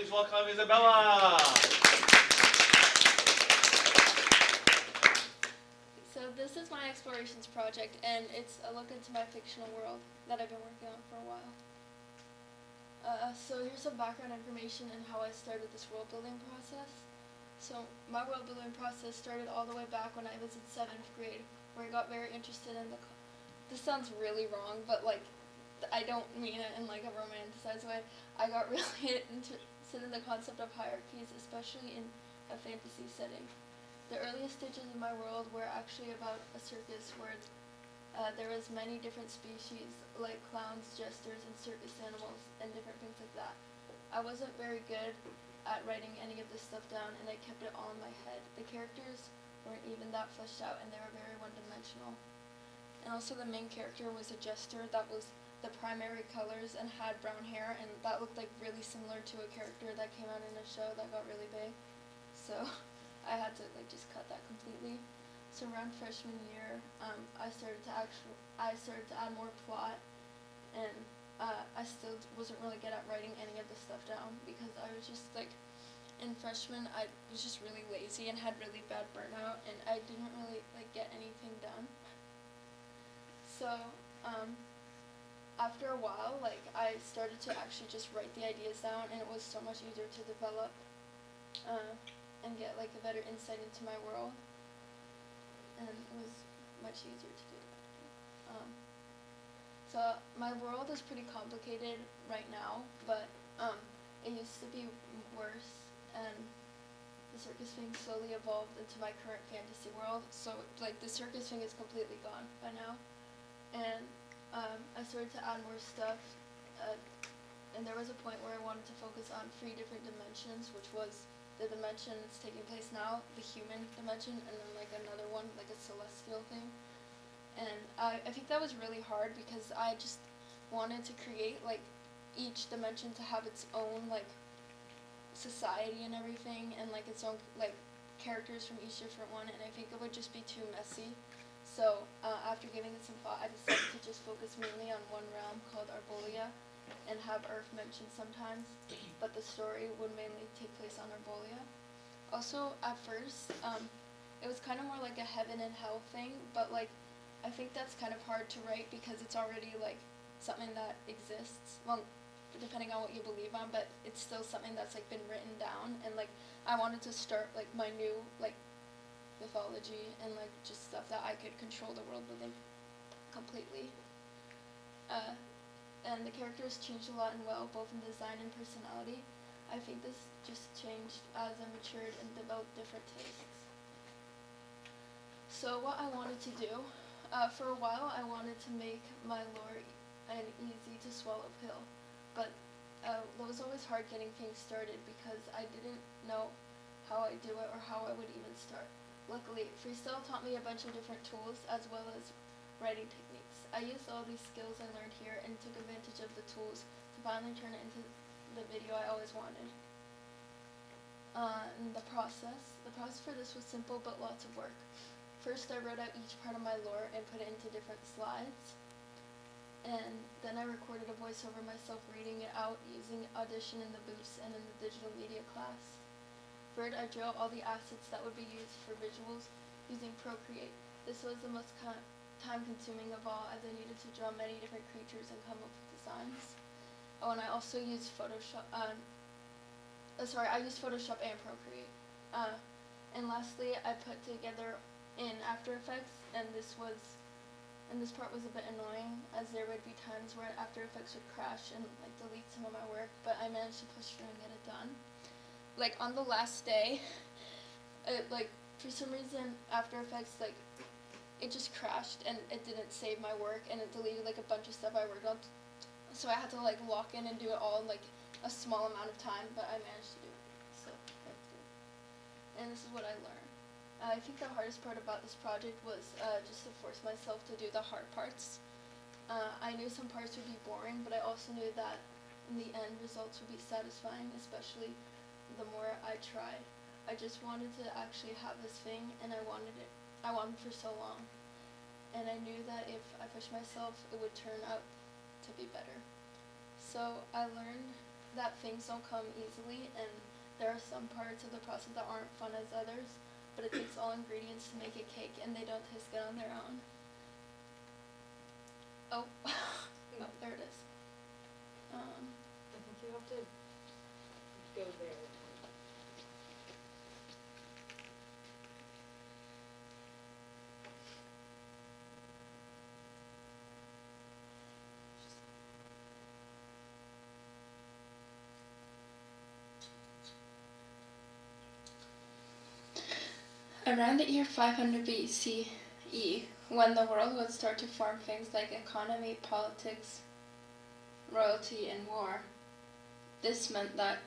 please welcome Isabella. So this is my explorations project, and it's a look into my fictional world that I've been working on for a while. So here's some background information and how I started this world building process. So my world building process started all the way back when I was in 7th grade, where I got very interested in this sounds really wrong, but like, I don't mean it in like a romanticized way. I got really interested in the concept of hierarchies, especially in a fantasy setting. The earliest stages of my world were actually about a circus where there was many different species like clowns, jesters, and circus animals, and different things like that. I wasn't very good at writing any of this stuff down, and I kept it all in my head. The characters weren't even that fleshed out, and they were very one-dimensional. And also the main character was a jester that was the primary colors and had brown hair, and that looked like really similar to a character that came out in a show that got really big. So I had to like just cut that completely. So around freshman year, I started to add more plot, and I still wasn't really good at writing any of the stuff down because I was just like, in freshman I was just really lazy and had really bad burnout, and I didn't really like get anything done. So after a while, like I started to actually just write the ideas down, and it was so much easier to develop and get like a better insight into my world. And it was much easier to do. So my world is pretty complicated right now, but it used to be worse, and the circus thing slowly evolved into my current fantasy world. So like the circus thing is completely gone by now, and I started to add more stuff, and there was a point where I wanted to focus on 3 different dimensions, which was the dimension that's taking place now, the human dimension, and then like another one, like a celestial thing. And I think that was really hard because I just wanted to create like each dimension to have its own like society and everything, and like its own like characters from each different one, and I think it would just be too messy. So after giving it some thought, I decided to just focus mainly on one realm called Arbolia, and have Earth mentioned sometimes, but the story would mainly take place on Arbolia. Also, at first, it was kind of more like a heaven and hell thing, but like, I think that's kind of hard to write because it's already like something that exists. Well, depending on what you believe on, but it's still something that's like been written down, and like I wanted to start like my new like mythology and like just stuff that I could control the world building completely. And the characters changed a lot and well, both in design and personality. I think this just changed as I matured and developed different tastes. So what I wanted to do, for a while I wanted to make my lore an easy to swallow pill, but it was always hard getting things started because I didn't know how I do it or how I would even start. Luckily, freestyle taught me a bunch of different tools as well as writing techniques. I used all these skills I learned here and took advantage of the tools to finally turn it into the video I always wanted. And the process for this was simple but lots of work. First, I wrote out each part of my lore and put it into different slides. And then I recorded a voiceover myself reading it out using Audition in the booths and in the digital media class. Third, I drew out all the assets that would be used for visuals using Procreate. This was the most time-consuming of all, as I needed to draw many different creatures and come up with designs. Oh, and I also used Photoshop. I used Photoshop and Procreate. And lastly, I put together in After Effects, and this part was a bit annoying, as there would be times where After Effects would crash and like delete some of my work, but I managed to push through and get it done. Like on the last day, for some reason After Effects it just crashed and it didn't save my work, and it deleted like a bunch of stuff I worked on. So I had to like lock in and do it all in like a small amount of time, but I managed to do it. So that's good. And this is what I learned. I think the hardest part about this project was just to force myself to do the hard parts. I knew some parts would be boring, but I also knew that in the end results would be satisfying, especially the more I tried. I just wanted to actually have this thing, and I wanted for so long. And I knew that if I pushed myself, it would turn out to be better. So I learned that things don't come easily, and there are some parts of the process that aren't fun as others, but it takes all ingredients to make a cake, and they don't taste good on their own. Oh, oh, there it is. I think you have to go there. Around the year 500 BCE, when the world would start to form things like economy, politics, royalty, and war, this meant that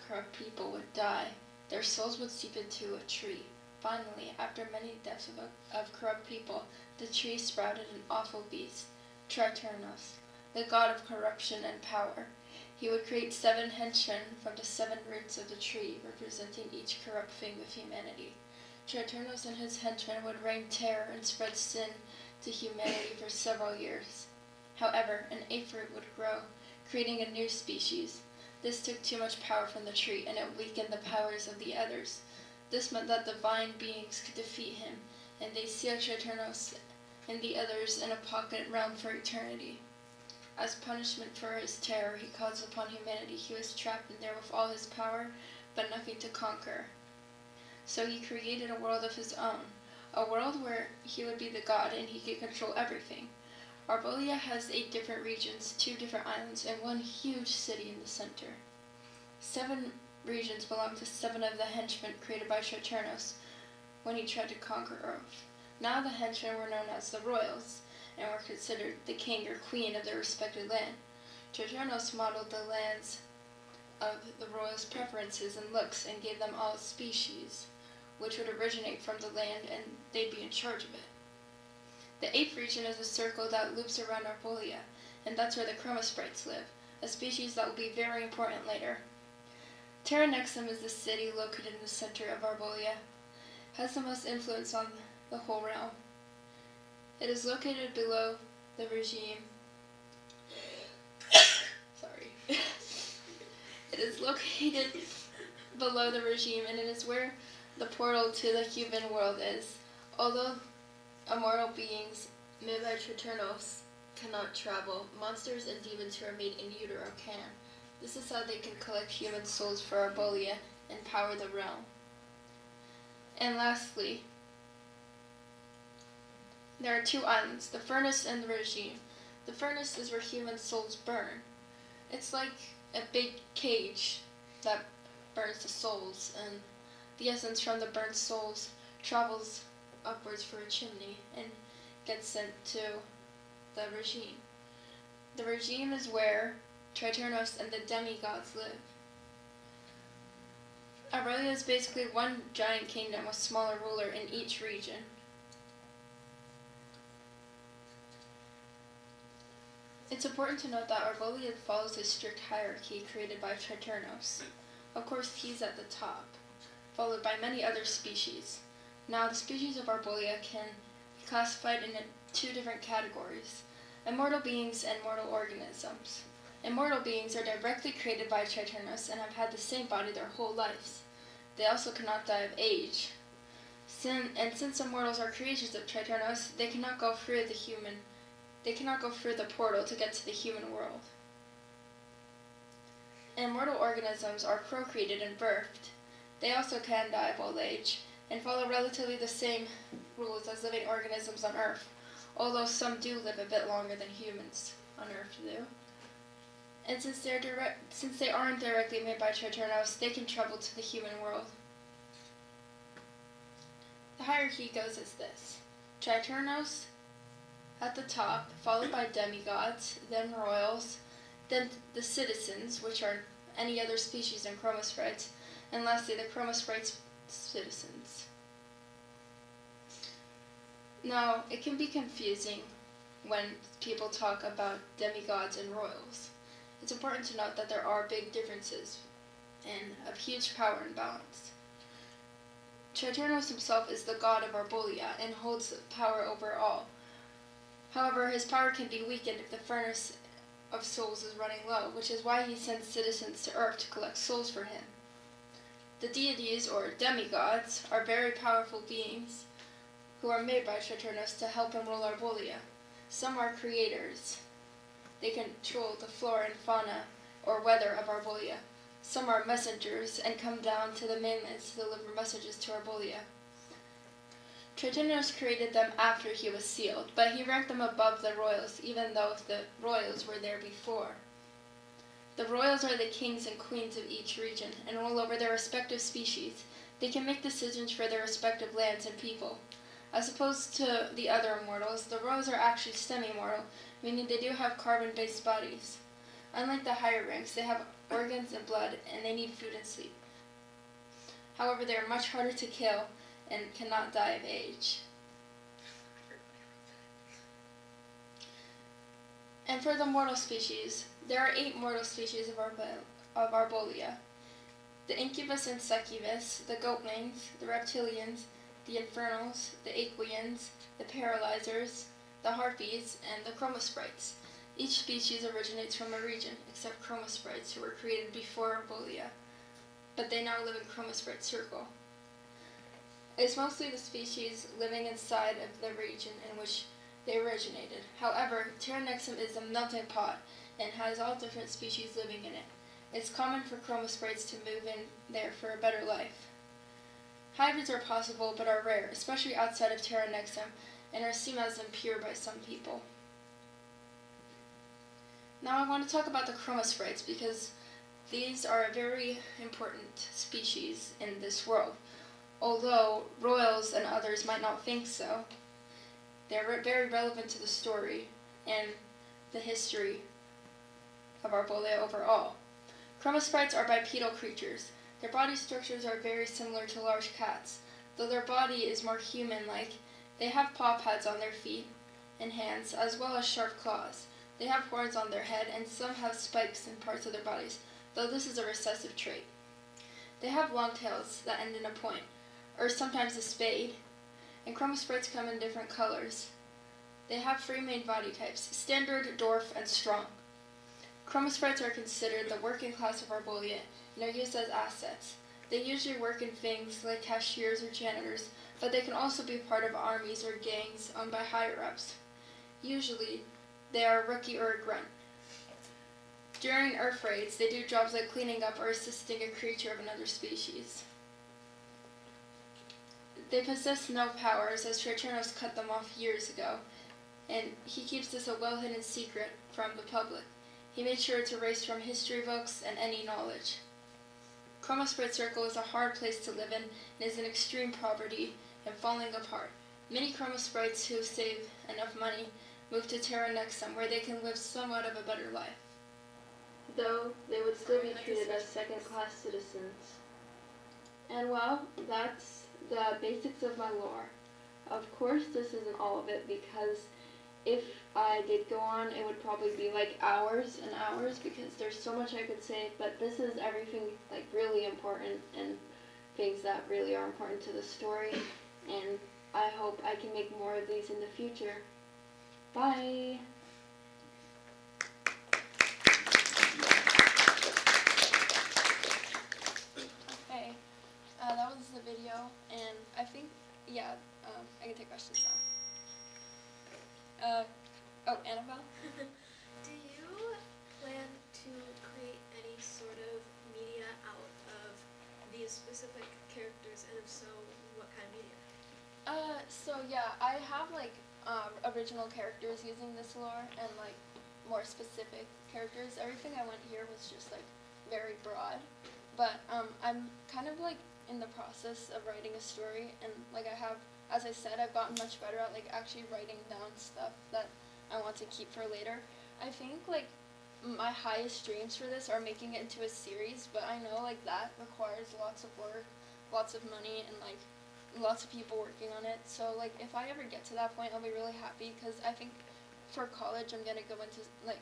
corrupt people would die. Their souls would seep into a tree. Finally, after many deaths of corrupt people, the tree sprouted an awful beast, Triturnos, the god of corruption and power. He would create 7 henchmen from the 7 roots of the tree, representing each corrupt thing with humanity. Triturnos and his henchmen would rain terror and spread sin to humanity for several years. However, an 8th root would grow, creating a new species. This took too much power from the tree, and it weakened the powers of the others. This meant that divine beings could defeat him, and they sealed Triturnos and the others in a pocket realm for eternity. As punishment for his terror he caused upon humanity, he was trapped in there with all his power, but nothing to conquer. So he created a world of his own, a world where he would be the god and he could control everything. Arbolia has 8 different regions, 2 different islands, and 1 huge city in the center. 7 regions belong to 7 of the henchmen created by Triturnos when he tried to conquer Earth. Now the henchmen were known as the royals, and were considered the king or queen of their respected land. Triturnos modeled the lands of the royals' preferences and looks and gave them all a species, which would originate from the land and they'd be in charge of it. The 8th region is a circle that loops around Arbolia, and that's where the chromosprites live, a species that will be very important later. Terra Nexum is the city located in the center of Arbolia, has the most influence on the whole realm. It is located below the regime. Sorry. It is located below the regime, and it is where the portal to the human world is. Although immortal beings made by Triturnos cannot travel, monsters and demons who are made in utero can. This is how they can collect human souls for Arbolia and power the realm. And lastly, there are 2 islands, the furnace and the regime. The furnace is where human souls burn. It's like a big cage that burns the souls, and the essence from the burnt souls travels upwards for a chimney and gets sent to the regime. The regime is where Triturnos and the demigods live. Aurelia is basically one giant kingdom with smaller ruler in each region. It's important to note that Arbolia follows a strict hierarchy created by Triturnos. Of course, he's at the top, followed by many other species. Now, the species of Arbolia can be classified into 2 different categories: immortal beings and mortal organisms. Immortal beings are directly created by Triturnos and have had the same body their whole lives. They also cannot die of age. Since immortals are creations of Triturnos, they cannot go through the portal to get to the human world. Immortal organisms are procreated and birthed. They also can die of old age and follow relatively the same rules as living organisms on Earth, although some do live a bit longer than humans on Earth do. And since they aren't directly made by Triturnos, they can travel to the human world. The hierarchy goes as this: Triturnos at the top, followed by demigods, then royals, then the citizens, which are any other species in chromosprites, and lastly the chromosprites citizens. Now, it can be confusing when people talk about demigods and royals. It's important to note that there are big differences and of huge power imbalance. Triturnos himself is the god of Arbolia and holds power over all. However, his power can be weakened if the furnace of souls is running low, which is why he sends citizens to Earth to collect souls for him. The deities, or demigods, are very powerful beings who are made by Saturninus to help him rule Arbolia. Some are creators. They control the flora and fauna or weather of Arbolia. Some are messengers and come down to the mainlands to deliver messages to Arbolia. Saturninus created them after he was sealed, but he ranked them above the royals, even though the royals were there before. The royals are the kings and queens of each region and rule over their respective species. They can make decisions for their respective lands and people. As opposed to the other immortals, the royals are actually semi-mortal, meaning they do have carbon-based bodies. Unlike the higher ranks, they have organs and blood, and they need food and sleep. However, they are much harder to kill and cannot die of age. And for the mortal species, there are 8 mortal species of Arbolia. The incubus and succubus, the goatlings, the reptilians, the infernals, the aequians, the paralyzers, the harpies, and the chromosprites. Each species originates from a region, except chromosprites, who were created before Arbolia, but they now live in Chromosprite Circle. It's mostly the species living inside of the region in which they originated. However, Tyrannexum is a melting pot and has all different species living in it. It's common for chromosprites to move in there for a better life. Hybrids are possible but are rare, especially outside of Tyrannexum, and are seen as impure by some people. Now I want to talk about the chromosprites because these are a very important species in this world. Although royals and others might not think so, they're very relevant to the story and the history of Arbolia overall. Chromosprites are bipedal creatures. Their body structures are very similar to large cats. Though their body is more human-like, they have paw pads on their feet and hands, as well as sharp claws. They have horns on their head, and some have spikes in parts of their bodies, though this is a recessive trait. They have long tails that end in a point, or sometimes a spade, and chromosprites come in different colors. They have 3 main body types: standard, dwarf, and strong. Chromosprites are considered the working class of Arbolia and are used as assets. They usually work in things like cashiers or janitors, but they can also be part of armies or gangs owned by higher-ups. Usually, they are a rookie or a grunt. During Earth raids, they do jobs like cleaning up or assisting a creature of another species. They possess no powers, as Saturninus cut them off years ago, and he keeps this a well-hidden secret from the public. He made sure to erase from history books and any knowledge. Chromosprite Circle is a hard place to live in and is in extreme poverty and falling apart. Many chromosprites who save enough money move to Tyrannexum, where they can live somewhat of a better life, though they would still be treated as second-class citizens. And well, that's the basics of my lore. Of course, this isn't all of it, because if I did go on, it would probably be like hours and hours, because there's so much I could say, but this is everything like really important and things that really are important to the story, and I hope I can make more of these in the future. Bye! Okay, that was the video, and I think, yeah, I can take questions now. Annabelle? Do you plan to create any sort of media out of these specific characters, and if so, what kind of media? So yeah, I have like original characters using this lore and like more specific characters. Everything I went here was just like very broad, but I'm kind of like in the process of writing a story, and like I have, as I said, I've gotten much better at like actually writing down stuff that I want to keep for later. I think like my highest dreams for this are making it into a series, but I know like that requires lots of work, lots of money, and like lots of people working on it. So like if I ever get to that point, I'll be really happy, because I think for college I'm gonna go into like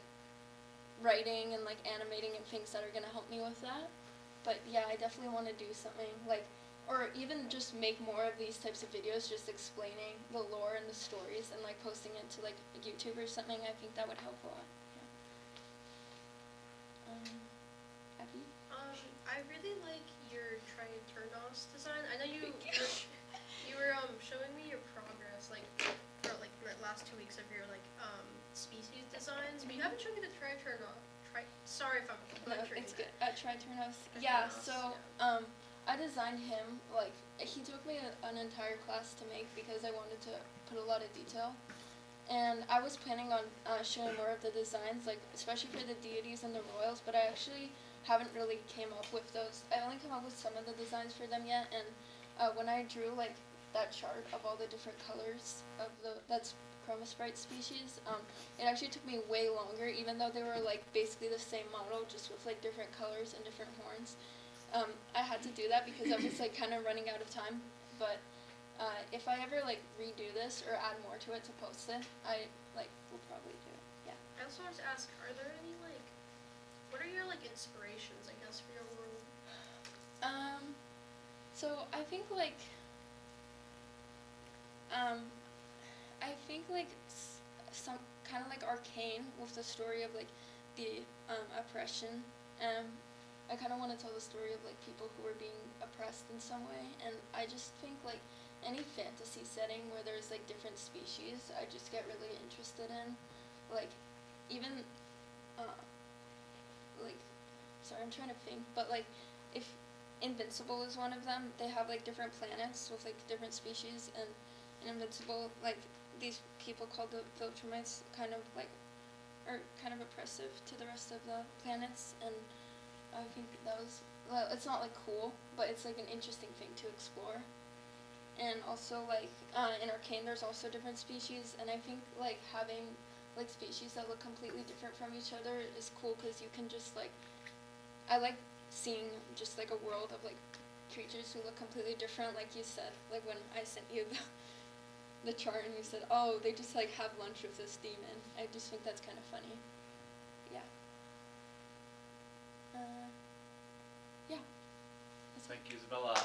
writing and like animating and things that are gonna help me with that. But yeah, I definitely want to do something like, or even just make more of these types of videos just explaining the lore and the stories and like posting it to like YouTube or something. I think that would help a lot. Yeah. weeks of your species designs, but you haven't shown me the sorry if I'm No, butchering it's that. good. Triturnos. Triturnos, Yeah. So yeah. I designed him he took me an entire class to make because I wanted to put a lot of detail, and I was planning on showing more of the designs, especially for the deities and the royals. But I actually haven't really came up with those. I only came up with some of the designs for them yet, and when I drew that chart of all the different colors of that's Chromosprite species, it actually took me way longer, even though they were basically the same model, just with different colors and different horns. I had to do that because I was kind of running out of time. But if I ever redo this or add more to it to post it, I will probably do it. Yeah. I also wanted to ask, are there any what are your inspirations, I guess, for your world? So I think some kind of Arcane with the story of the oppression. I kind of want to tell the story of people who were being oppressed in some way, and I just think any fantasy setting where there's different species, I just get really interested in. Even sorry, I'm trying to think, but if Invincible is one of them, they have different planets with different species, and in Invincible these people called the Viltrumites are kind of oppressive to the rest of the planets, and I think that was it's not cool, but it's an interesting thing to explore. And also in Arcane there's also different species, and I think having species that look completely different from each other is cool because you can just I like seeing just a world of creatures who look completely different, like you said, when I sent you the chart and you said, oh, they just have lunch with this demon. I just think that's kind of funny. Yeah. Yeah. Thank you, Isabella.